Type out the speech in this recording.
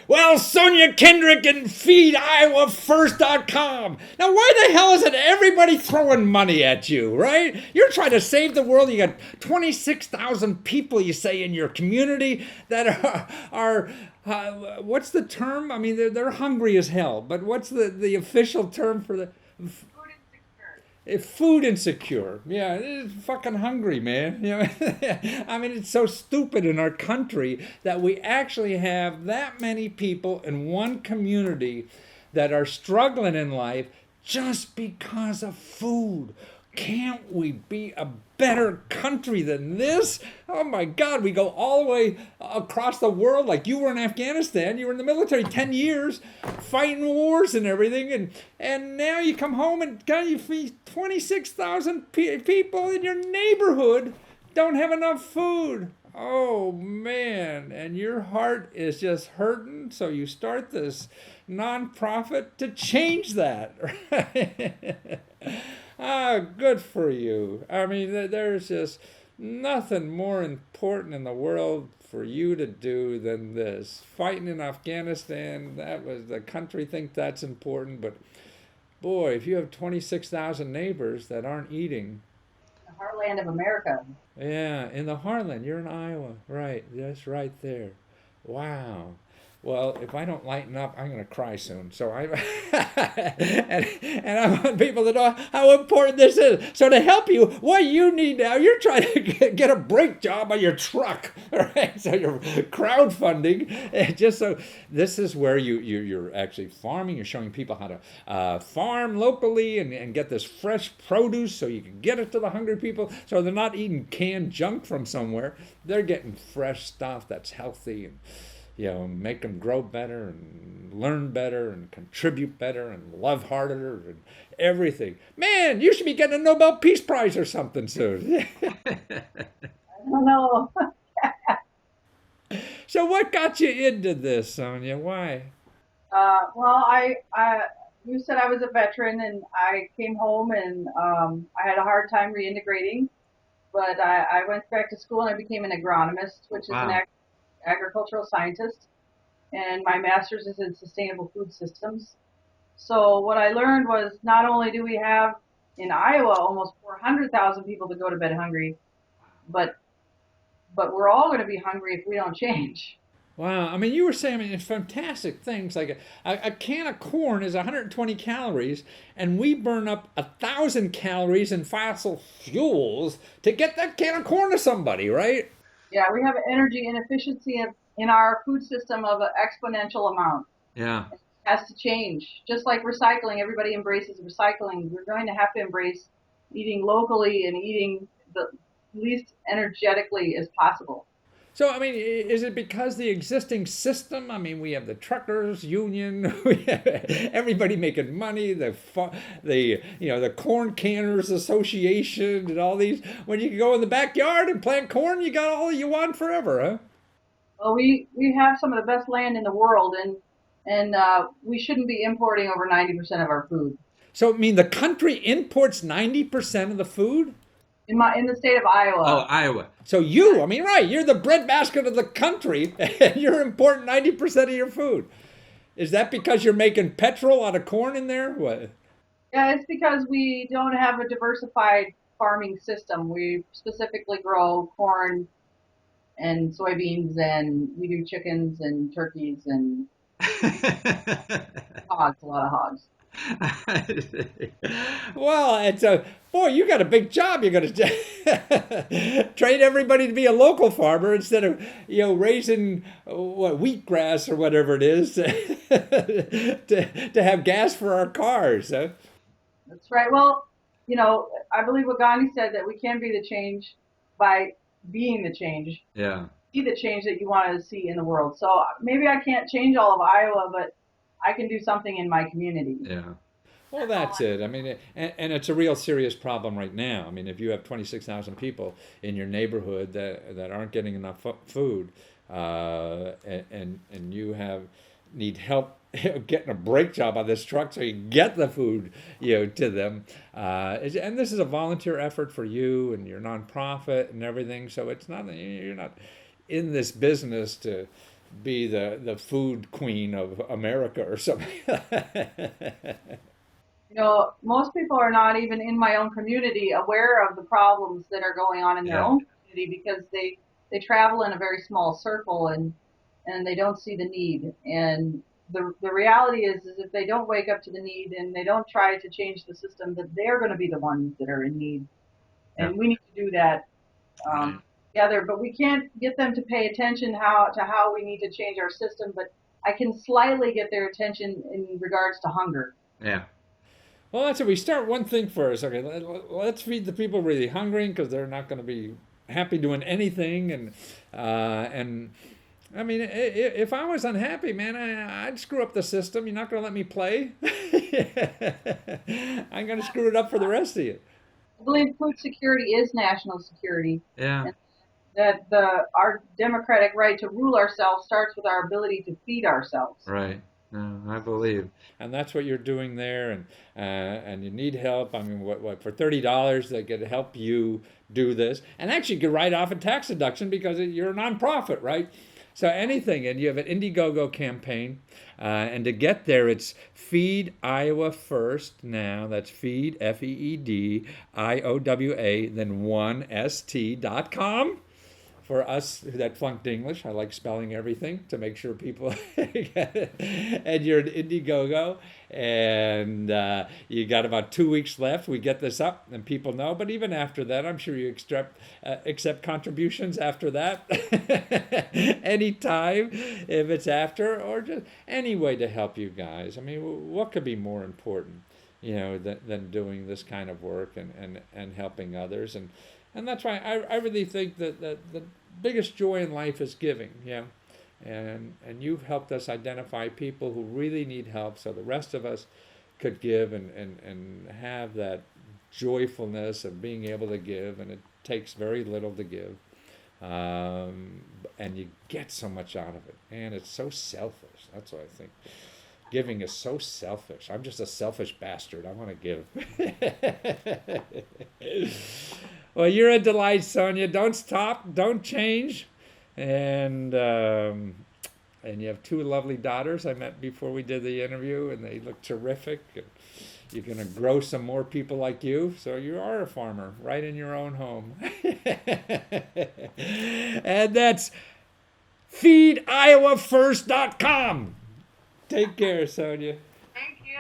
Well, Sonia Kendrick and FeedIowaFirst.com. Now, why the hell isn't everybody throwing money at you, right? You're trying to save the world. You got 26,000 people, you say, in your community that what's the term? I mean, they're hungry as hell, but what's the official term for the food insecure? Yeah, it's fucking hungry, man. You know, I mean, it's so stupid in our country that we actually have that many people in one community that are struggling in life just because of food. Can't we be a better country than this? Oh my God, we go all the way across the world. Like you were in Afghanistan, you were in the military 10 years, fighting wars and everything, and now you come home and God, you feed 26,000 people in your neighborhood don't have enough food. Oh man, and your heart is just hurting, so you start this nonprofit to change that. Right? Ah, good for you. I mean, there's just nothing more important in the world for you to do than this. Fighting in Afghanistan, that was the country think that's important, but boy, if you have 26,000 neighbors that aren't eating, The heartland of America. yeah, in the heartland, you're in Iowa, right? That's right there. Wow. Well, if I don't lighten up, I'm going to cry soon. So I and I want people to know how important this is. So to help you, what you need now, you're trying to get a brake job on your truck, right? So you're crowdfunding, just so this is where you're actually farming. You're showing people how to farm locally and get this fresh produce, so you can get it to the hungry people. So they're not eating canned junk from somewhere. They're getting fresh stuff that's healthy and make them grow better and learn better and contribute better and love harder and everything. Man, you should be getting a Nobel Peace Prize or something soon. I don't know. So, what got you into this, Sonia? Why? Well, you said I was a veteran, and I came home, and I had a hard time reintegrating. But I went back to school and I became an agronomist, which is an Wow. agricultural scientist, and my master's is in sustainable food systems. So what I learned was not only do we have in Iowa almost 400,000 people that go to bed hungry, but we're all going to be hungry if we don't change. Wow. I mean, you were saying, I mean, it's fantastic things. Like a can of corn is 120 calories, and we burn up 1,000 calories in fossil fuels to get that can of corn to somebody, right? Yeah, we have energy inefficiency in our food system of an exponential amount. Yeah. It has to change. Just like recycling, everybody embraces recycling. We're going to have to embrace eating locally and eating the least energetically as possible. So, I mean, is it because the existing system? I mean, we have the truckers union, we have everybody making money, the corn canners association, and all these. When you can go in the backyard and plant corn, you got all you want forever, huh? Well, we have some of the best land in the world, and we shouldn't be importing over 90% of our food. So, I mean, the country imports 90% of the food. In the state of Oh, Iowa, Iowa. So you, I mean, right? You're the breadbasket of the country, and you're importing 90% of your food. Is that because you're making petrol out of corn in there? What? yeah, it's because we don't have a diversified farming system. We specifically grow corn and soybeans, and we do chickens and turkeys and hogs, a lot of hogs. Well, it's a boy. You got a big job. You're going to train everybody to be a local farmer instead of raising what wheatgrass or whatever it is to have gas for our cars. Huh? That's right. Well, I believe what Gandhi said, that we can be the change by being the change. Yeah. Be the change that you want to see in the world. So maybe I can't change all of Iowa, but I can do something in my community. Yeah. Well, That's all. that's it. I mean, and it's a real serious problem right now. I mean, if you have 26,000 people in your neighborhood that aren't getting enough food, and you need help getting a brake job on this truck so you get the food to them, and this is a volunteer effort for you and your nonprofit and everything. So it's not you're not in this business to be the food queen of America or something. Most people are not even in my own community aware of the problems that are going on in their Yeah, own community because they travel in a very small circle and they don't see the need. And the reality is if they don't wake up to the need and they don't try to change the system, that they're going to be the ones that are in need. yeah, And we need to do that right. together. But we can't get them to pay attention how we need to change our system. But I can slightly get their attention in regards to hunger. Yeah. Well, that's it. We start one thing first. Okay, let's feed the people really hungry because they're not going to be happy doing anything. And I mean, if I was unhappy, man, I'd screw up the system. You're not going to let me play. I'm going to screw it up for the rest of you. I believe food security is national security, Yeah. and that our democratic right to rule ourselves starts with our ability to feed ourselves. Right. No, I believe. And that's what you're doing there, and you need help. I mean, what for $30 they could help you do this, and actually you could write off a tax deduction because you're a nonprofit, right? So anything, and you have an Indiegogo campaign, and to get there, it's Feed Iowa First. Now that's Feed FEED then 1ST.com. For us that flunked English, I like spelling everything to make sure people get it. And you're an Indiegogo, and you got about 2 weeks left. We get this up, and people know. But even after that, I'm sure you accept contributions after that, anytime if it's after, or just any way to help you guys. I mean, what could be more important, than doing this kind of work and helping others and that's why I really think that the biggest joy in life is giving, and you've helped us identify people who really need help so the rest of us could give and have that joyfulness of being able to give, and it takes very little to give, and you get so much out of it, and it's so selfish. That's what I think. Giving is so selfish. I'm just a selfish bastard. I want to give. Well, you're a delight, Sonia. Don't stop. Don't change. And you have two lovely daughters I met before we did the interview, and they look terrific. And you're going to grow some more people like you. So you are a farmer right in your own home. And that's feediowafirst.com. Take care, Sonia. Thank you.